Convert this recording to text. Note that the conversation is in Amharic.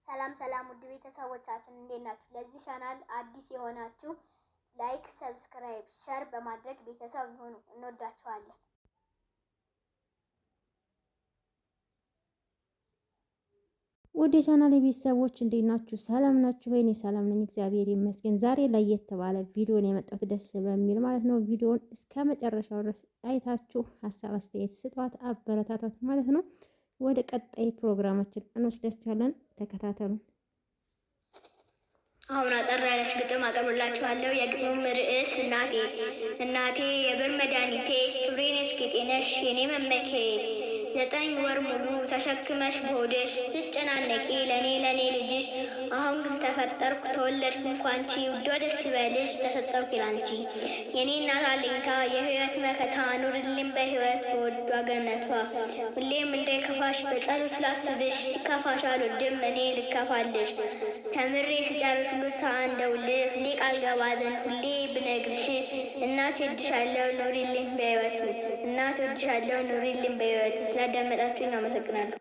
ሰላም ሰላም ውድ ቤተሰቦቻችን እንዴት ናችሁ? ለዚህ ቻናል አዲስ የሆናችሁ ላይክ፣ ሰብስክራይብ፣ ሼር በማድረግ ቤተሰብ ይሁኑ። እንወዳችኋለን። ወደ ቻናል ቤተሰቦች እንዴት ናችሁ? ሰላም ናችሁ ወይ? እኔ ሰላም ነኝ፣ እግዚአብሔር ይመስገን። ዛሬ ላይ የተባለ ቪዲዮ ነው የመጣሁት፣ ደስ በሚል ማለት ነው። ቪዲዮውን እስከ መጨረሻው ድረስ አይታችሁ ሀሳብ አስተያየት ስጧት፣ አበረታታት ማለት ነው። ወደ ቀጣይ ፕሮግራማችን እንወስዳችኋለን። ተከታተሉ። አሁን አጠር ያለች ግጥም አቀርብላችኋለሁ። የግጥሙም ርዕስ እናቴ የብር መድኃኒቴ ክብሬ ነሽ ጌጤ ነሽ የኔ መመኪያዬ 9 ወር ሙሉ ተሸክመሽ በሆድሽ ስትጨናነቂ ለኔ ልጅሽ አሁን ግን ተፈጠርኩ ተወለድኩ እንኳንቺ ውዷ ደስ ይበልሽ ተሰጠውኪ ላንቺ የኔ እናት አለኝታ የህይወት መከታ ኑርልኝ በህይወት በወዷ ገነቷ ሁሌም እንዳይከፋሽ በጸሎት ስላስብሽ ሲከፋሽ አልወድም እኔ ልከፋልሽ ተምሬ ስጨርስ ሁሉታ እንደውልህ ቃል ገባ ዘንድ ሁሌ ብነግርሽ እናት ወድሻለሁ ኑሪልኝ በህይወት እናት ወድሻለሁ ኑሪልኝ በህይወት ስላዳመጣችሁኝ አመሰግናለሁ።